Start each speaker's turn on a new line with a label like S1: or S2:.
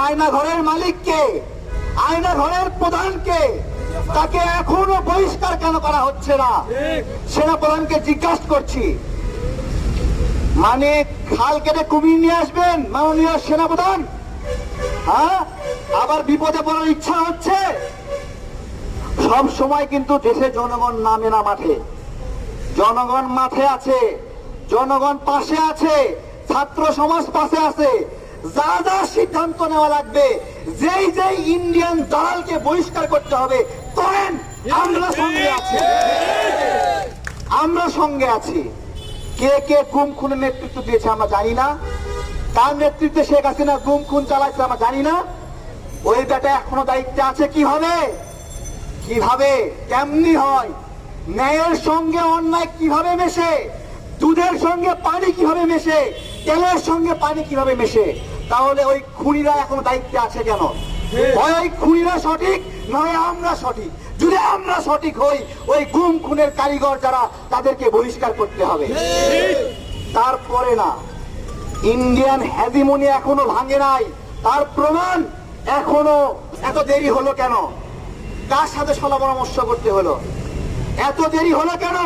S1: আয়না ঘরের মালিককে, আয়না ঘরের প্রধানকে, তাকে এখনো বহিষ্কার কেন করা হচ্ছে না? সেনাপ্রধানকে জিজ্ঞাসা করছি, মানে খাল কেটে কুমির নিয়ে আসবেন মাননীয় সেনাপ্রধান? হ্যাঁ, আবার বিপদে পড়ার ইচ্ছা হচ্ছে? সব সময় কিন্তু দেশে জনগণ নামে না মাঠে। জনগণ মাঠে আছে, জনগণ পাশে আছে, ছাত্র সমাজ পাশে আছে। যা যা সিদ্ধান্ত নেওয়া লাগবে, যেই যেই ইন্ডিয়ান দালালকে বহিষ্কার করতে হবে করেন, আমরা সঙ্গে আছি, আমরা সঙ্গে আছি। কে কে গুম খুনের নেতৃত্ব দিয়েছে আমরা জানি না, তার নেতৃত্বে শেখ হাসিনা গুম খুন চালাইছে আমরা জানি না। ওই বেটা এখনো দায়িত্বে আছে। কিভাবে কিভাবে কেমনি হয়? ন্যায়ের সঙ্গে অন্যায় কিভাবে মেশে? দুধের সঙ্গে পানি কিভাবে মেশে? তেলের সঙ্গে পানি কিভাবে মেশে? তাহলে ওই খুনিরা এখনো দায়িত্বে আছে কেন? হয় ওই খুনিরা সঠিক, নয় আমরা সঠিক। যদি আমরা সঠিক হই, ওই গুম খুনের কারিগর যারা, তাদেরকে বহিষ্কার করতে হবে। তারপরে না, ইন্ডিয়ান হেজিমনি এখনো ভাঙে নাই, তার প্রমাণ এখনো এত দেরি হলো কেন? কার সাথে সলা পরামর্শ করতে হলো? এত দেরি হলো কেন?